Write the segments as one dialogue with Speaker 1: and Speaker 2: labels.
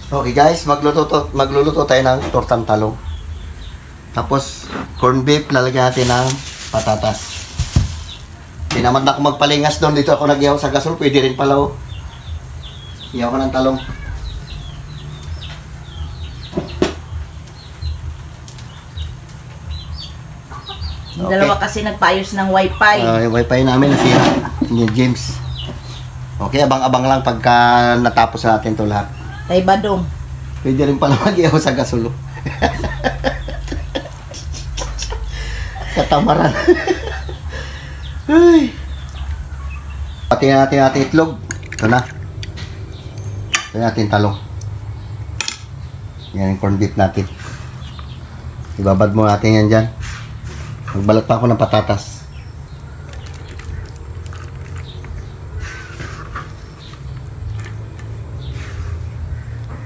Speaker 1: Okay guys, magluluto tayo ng tortang talong. Tapos, corn beef, lalagyan natin ng patatas. Tinamad na ako magpalingas doon. Dito ako nag-ihaw sa gasol. Pwede rin pala oh. Ihaw ko ng talong.
Speaker 2: Yung dalawa kasi nagpaayos ng wifi.
Speaker 1: Yung wifi namin nasira. Ni James. Okay, abang-abang lang pagka natapos natin to lahat.
Speaker 2: Tay Badong.
Speaker 1: Pwede rin pala mag-ihaw sa gasol. Katamaran. Ay. Pati natin ating itlog. Ito na. Ito natin talong. Yan yung corn beef natin. Ibabad mo natin yan dyan. Magbalat pa ako ng patatas.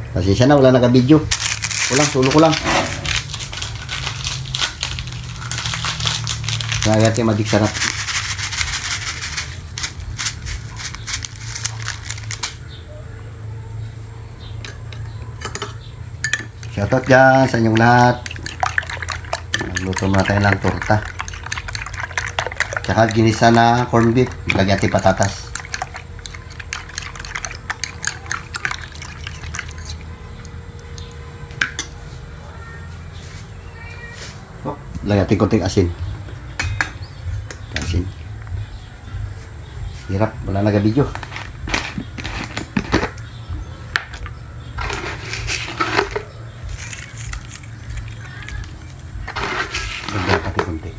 Speaker 1: Kasi siya na, wala naka-video. Kulang, sulo ko lang. Nagati madik sarap. Shoutout dyan sa inyong lahat. Nagluto muna tayo ng torta. Tsaka ginisa na corn beef. Lagyan natin patatas. Lagyan natin konting asin. Hirap, wala naga-video. Lagyan pati kunti.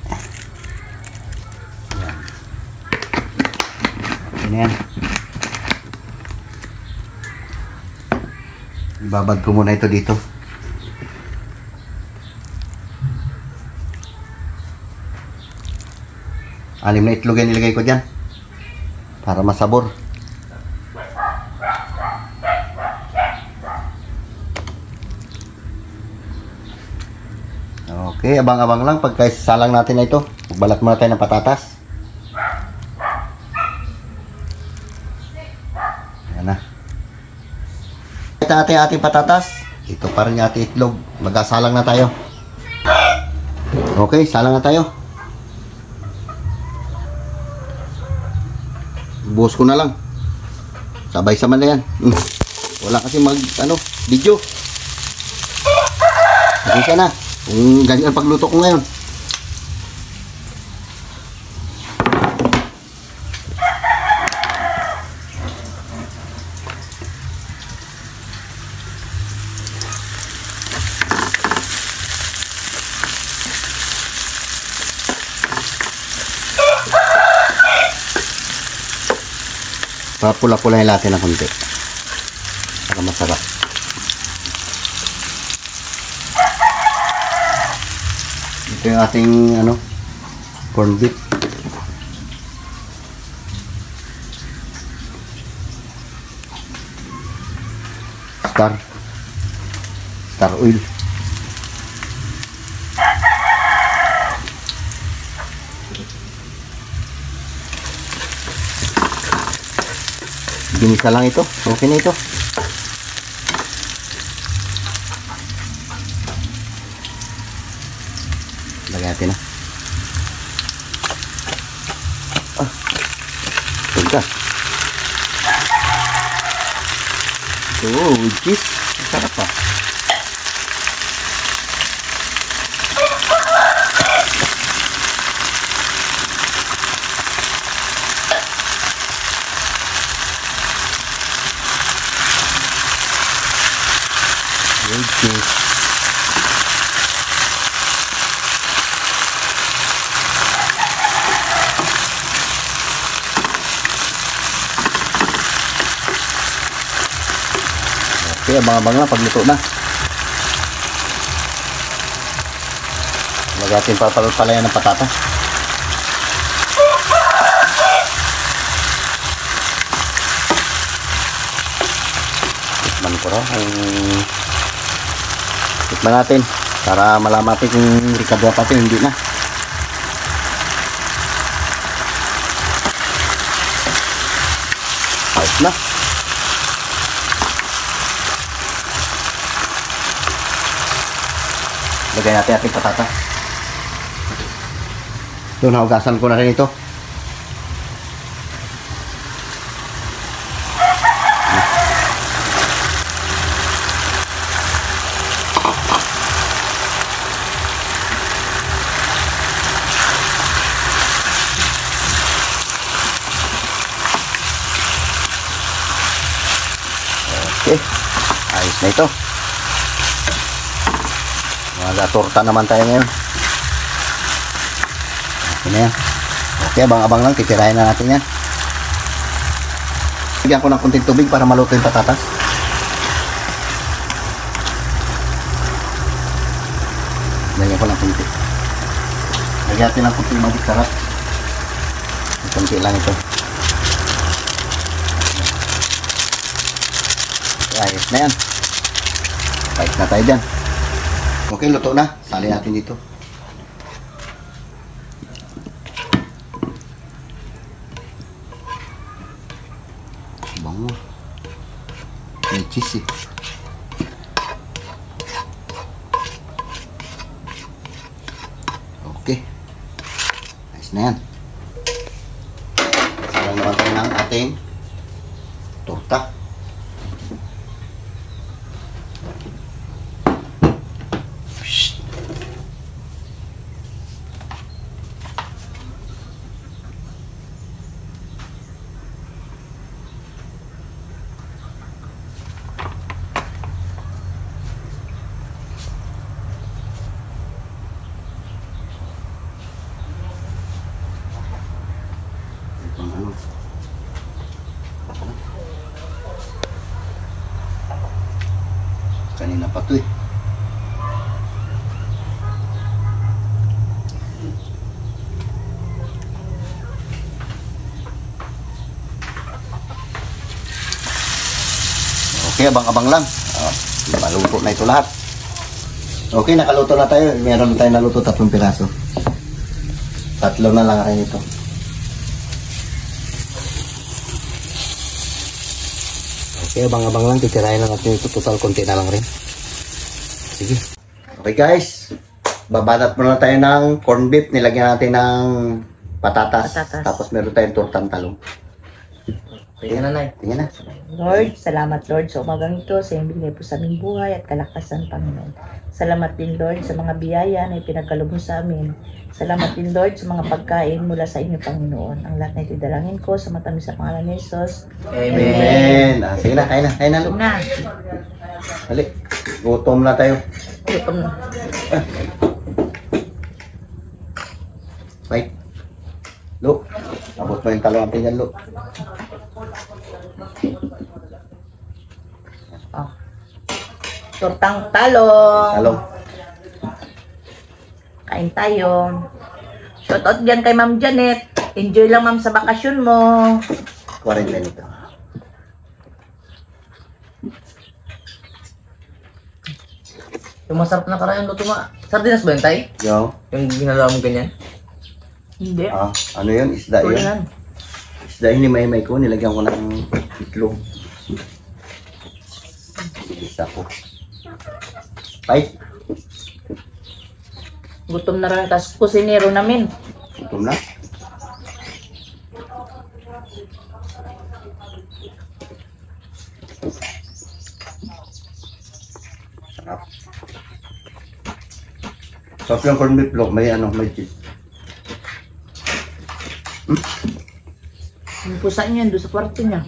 Speaker 1: Yan. Okay na yan. Ibabad ko muna ito dito. Anim na itlog yan nilagay ko dyan. Para masabor. Okay, abang-abang lang pagka isalang natin na ito. Magbalat muna tayo ng patatas. Yan na. Ito natin ating patatas. Ito pa rin yung ating itlog. Magkasalang na tayo. Okay, salang na tayo. Buhos ko na lang. Sabay-sama na yan. Wala kasi video. Kasi na. Kung ganyan pagluto ko ngayon. Papula-pulahin natin ng konti para masarap. Ito yung ating corn beef. Star oil. Ginisa lang ito. Okay na ito. Lagyan natin na. Tugga. Oh, with cheese. Sarap pa. Okay, abang-abang lang pagluto na. Lagatin pala yan ng patatas. Tikman ko raw. Tikman natin para malaman natin kung rikadwa pa ito, hindi na. Ayos na. Lagay natin ating patatas. Doon, naugasan ko na rin ito. Okay, ayos na ito. Torta naman tayo ngayon. Okay na yan. Okay, abang-abang lang. Titirahin na natin yan. Bigyan ko ng kunting tubig para maluto yung patatas. Lagyan ko ng kunti. Lagyan natin ng kunti magic sarap. Kunti lang ito. Okay, ayos na yan. Bait na tayo dyan. Okay, luto na. Salin natin dito. Bango. May cheese eh. Okay. Ayos na yan. Salang naman tayo ng ating torta. Kanina pa ito eh. Okay, abang-abang lang. Maluto na ito lahat. Okay, nakaluto na tayo. Meron na tayo naluto 3 piraso. 3 na lang rin ito. Okay, abang-abang lang. Titirahin lang natin ito. Total konti na lang rin. Sige. Okay guys. Babanat muna tayo ng corn beef. Nilagyan natin ng patatas. Tapos meron tayong tortang talong. Tingnan na, Nay. Tingnan na.
Speaker 2: Lord, salamat Lord sa umagang ito sa iyong binigay po sa aming buhay at kalakasan, Panginoon. Salamat din Lord sa mga biyaya na ipinagkaloob mo sa amin. Salamat din Lord sa mga pagkain mula sa inyo, Panginoon. Ang lahat na ito dalangin ko sa matamis sa pangalan ni Jesus.
Speaker 1: Amen. Sige na, kain na. Kain na, Lu.
Speaker 2: Na.
Speaker 1: Hali. Gutom na tayo.
Speaker 2: Gutom na.
Speaker 1: Wait. Lu. Abot mo yung talong natin yan, Lu.
Speaker 2: Oh. Tortang talong.
Speaker 1: Talong.
Speaker 2: Kain tayo. Shout out dyan kay Ma'am Janet. Enjoy lang ma'am sa bakasyon mo.
Speaker 1: 40 nito.
Speaker 3: Yung masarap na karayang luto ma. Sardinas ba yun, Tay?
Speaker 1: Yo.
Speaker 3: Yung ginagawa mo ganyan?
Speaker 2: Hindi.
Speaker 1: Ano yun? Isda yun.
Speaker 2: Ulinan.
Speaker 1: Isda yun ni Maymay ko. Nilagyan ko ng itlog. Isa ko. Bye.
Speaker 2: Gutom na rin tas kusinero namin.
Speaker 1: Gutom na. Sarap. Sarap yung corned beef, Lo. May may cheese.
Speaker 2: Yung pusa niya doon sa kwarto niya.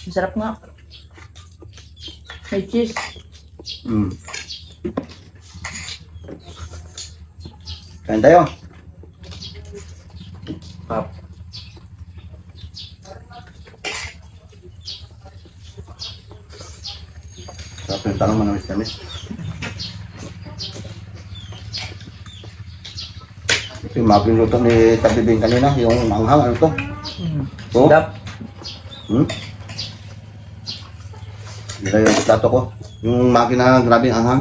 Speaker 2: Masarap nga. May cheese.
Speaker 1: Kain tayo.
Speaker 3: Pap.
Speaker 1: Sarap yung talong manamis-namis. Yung magluluto ni Tabibing kanina, yung manghang, ano to? Oh?
Speaker 3: Sidap.
Speaker 1: Nila yung plato ko. Yung makina, grabing anghang.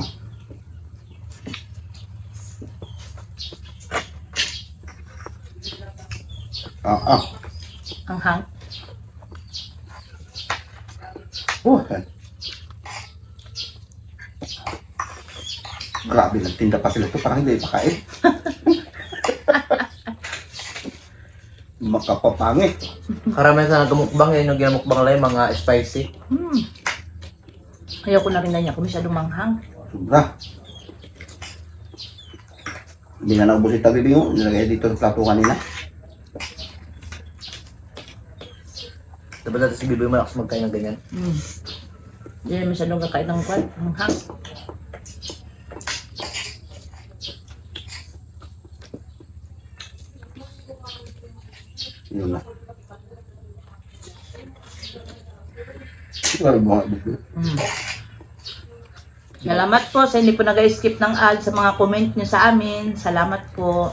Speaker 2: Ang hang. Oh,
Speaker 1: Grabe, nagtinda pa sila ito. Parang hindi pakain. Makapapangit.
Speaker 3: Karamihan sa nagmukbang yun yung ginamukbang lang yung mga spicy.
Speaker 2: Ayaw ko na rin na niya kung masyadong manghang.
Speaker 1: Sobra. Hindi na naubos ito, bibi mo. Nilagay dito sa plato kanina.
Speaker 3: Diba dati si Biboy malakas magkain ng ganyan?
Speaker 2: Hindi na masyadong kakain ng kwan, manghang.
Speaker 1: Yun na. Ito ang mga bibi.
Speaker 2: Salamat po sa hindi po nag-skip ng ad sa mga comment niyo sa amin. Salamat po.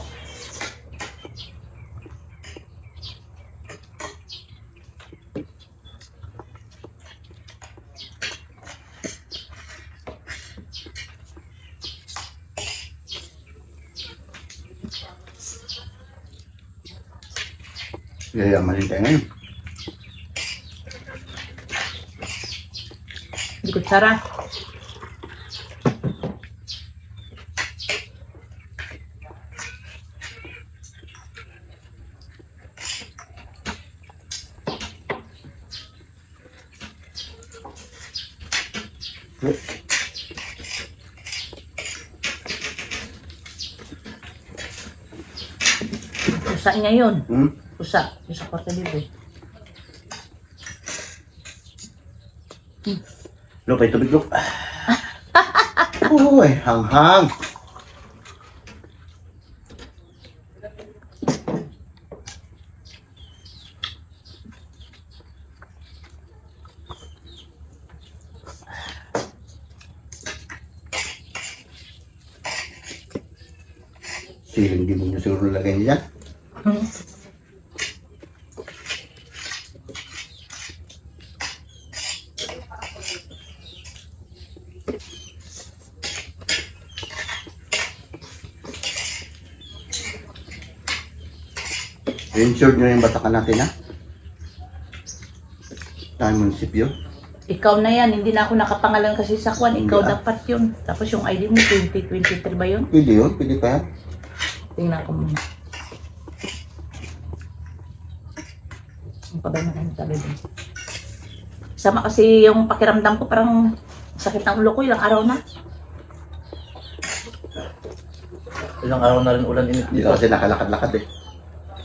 Speaker 1: Yayamanin tayo ngayon.
Speaker 2: Hindi ko tsara. Usa niya yun. Usa. Yung sa kwarta dito eh.
Speaker 1: Lo, pa'y tubig, lo. Uy, hanghang. Siling di mo nyo siguro lagay niya dyan. Insured nyo yung batakan natin, ha? Tayo munisipyo.
Speaker 2: Ikaw na yan. Hindi na ako nakapangalan kasi sa kwan. Ikaw
Speaker 1: Hindi,
Speaker 2: dapat yun. Tapos yung ID mo 2023 ba yun?
Speaker 1: Pwede yun, pwede pa yan.
Speaker 2: Tingnan ko muna. Ang pabay na kayo sabi din. Sama kasi yung pakiramdam ko parang sakit ng ulo ko ilang araw na.
Speaker 3: Ilang araw na rin ulan init
Speaker 1: Hindi
Speaker 3: dito.
Speaker 1: kasi nakalakad-lakad eh.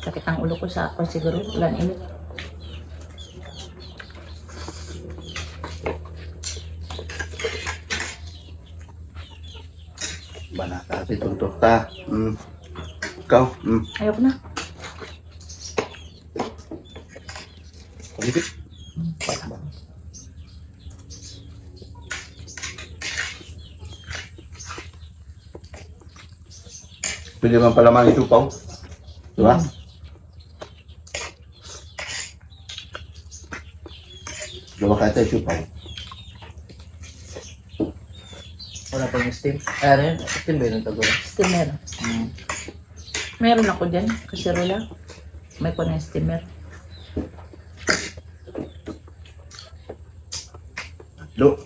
Speaker 2: Sakit ng ulo ko sa kwan siguro. Ulan init.
Speaker 1: Banata si Tunturta. Ikaw.
Speaker 2: Ayoko na.
Speaker 1: Pagipit.
Speaker 2: Wala.
Speaker 1: Pwede man pala man itupaw. Diba? Gawa ka tayo itupaw.
Speaker 3: Wala pa yung steam. Ay, ano yun? Steam ba yun ang tagura?
Speaker 2: Steamer. Meron ako dyan. Kaserola. May kwan na steamer.
Speaker 1: Do.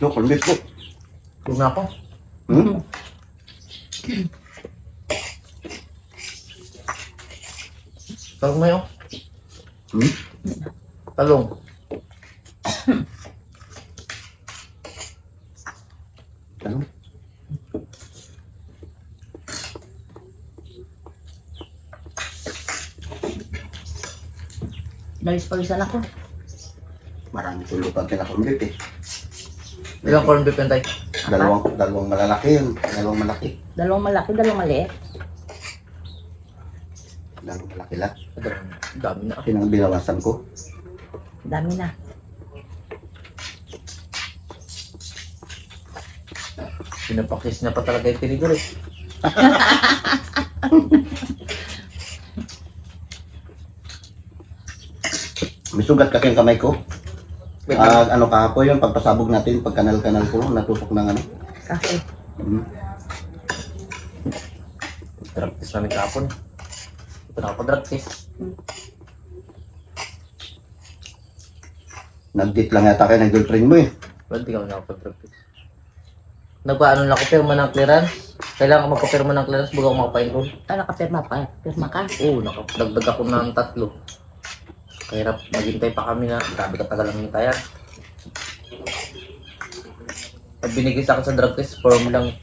Speaker 1: Do, kulit ko.
Speaker 3: Huwag na ako. Talong na yun. Talong.
Speaker 1: Ano?
Speaker 2: Nawis-pawisan ako.
Speaker 1: Marami tulutan kinakulit eh.
Speaker 3: Ilang corn beef yan tayo?
Speaker 1: Dalawang malalaki yun. Dalawang malaki.
Speaker 2: Dalawang malaki, dalawang maliit.
Speaker 1: Dalawang malaki lang.
Speaker 3: Dami na.
Speaker 1: Yun ang binawasan ko.
Speaker 2: Dami na.
Speaker 3: Pinapakis na pa talaga yung tinigol eh.
Speaker 1: May sugat kasi yung kamay ko. Ano kahapon yun, pagpasabog natin, pag kanal-kanal ko, natusok ng ano.
Speaker 2: Kasi.
Speaker 3: Practice namin kahapon. Nakapag-drug test.
Speaker 1: Nag-date lang yata kayo ng girlfriend mo eh.
Speaker 3: Well, di kami nakapag-drug test. Nagpaano lang ako, pirma ng clearance. Kailangan ko magpapirma ng clearance bago ako makapa-enroll.
Speaker 2: Nakapirma pa. Pirma ka.
Speaker 3: Oo, nakapagdagdag ako ng 3. Kahirap, maghintay pa kami na, grabe katagal ang hintayan. Pag binigay sa akin sa drug test, form lang.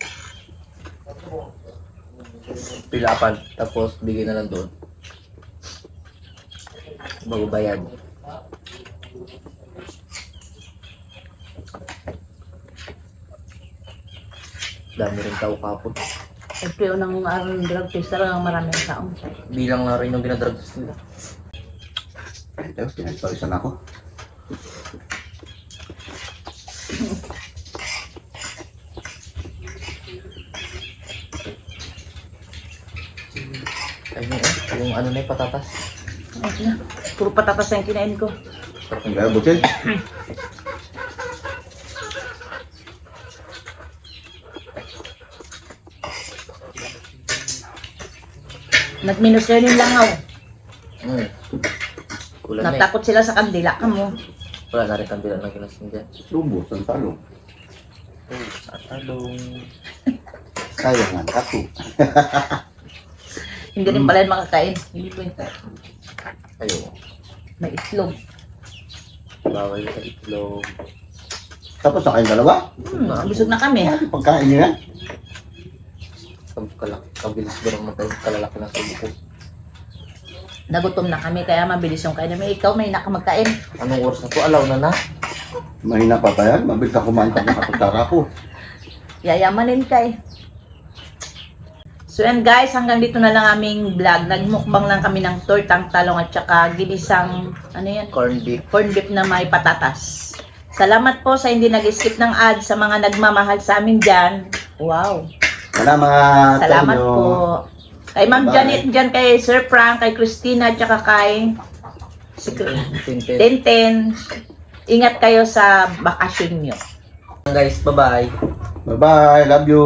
Speaker 3: Pilapan, tapos bigay na lang doon. Bago bayad. Dami rin tao kapon.
Speaker 2: Ito unang araw ng drug test, talagang maraming taong.
Speaker 3: Bilang na rin yung dinadrug test nila.
Speaker 1: Ito, pinagpawisan ako.
Speaker 3: Ayun yung ano na yung patatas.
Speaker 2: Ay, na. Puro patatas na yung kinain ko.
Speaker 1: Ang gaya butil.
Speaker 2: Nagminus kayo yung langaw.
Speaker 3: Kulang na eh.
Speaker 2: Natakot sila sa kandila ka mo.
Speaker 3: Wala na rin kambila ng ginasin dyan.
Speaker 1: Lubos ang talong.
Speaker 3: Oh, sa talong.
Speaker 1: Sayang ang kato.
Speaker 2: Hindi rin pala yung makakain. Hindi po yung
Speaker 3: Ayaw.
Speaker 2: may itlog.
Speaker 3: Bawal sa itlog.
Speaker 1: Tapos na kayong dalawa?
Speaker 2: Busog na kami.
Speaker 1: Ano pagkain niyo yan?
Speaker 3: Kabilis ba naman tayo kalalaki ng subo ko?
Speaker 2: Nagutom na kami kaya mabilis yung kain namin. Ikaw may nakamagkain.
Speaker 3: Anong oras na to? Alaw na na?
Speaker 1: Mahina pa ba yan? Mabilis na kumain pag nakapagtara ko.
Speaker 2: Yayamanin ka eh. So yan guys, hanggang dito na lang aming vlog. Nagmukbang lang kami ng tortang talong at saka ginisang, ano yan?
Speaker 3: Corn beef.
Speaker 2: Corn beef na may patatas. Salamat po sa hindi nag-skip ng ad sa mga nagmamahal sa amin dyan. Wow.
Speaker 1: Salamat.
Speaker 2: Salamat
Speaker 1: sa inyo.
Speaker 2: po. Kay Ma'am
Speaker 1: Bye.
Speaker 2: Janet dyan, kay Sir Frank, kay Christina, at saka kay
Speaker 3: Tintin.
Speaker 2: Tenten. Ingat kayo sa bakasyon nyo.
Speaker 3: Guys, bye-bye.
Speaker 1: Bye-bye. Love you.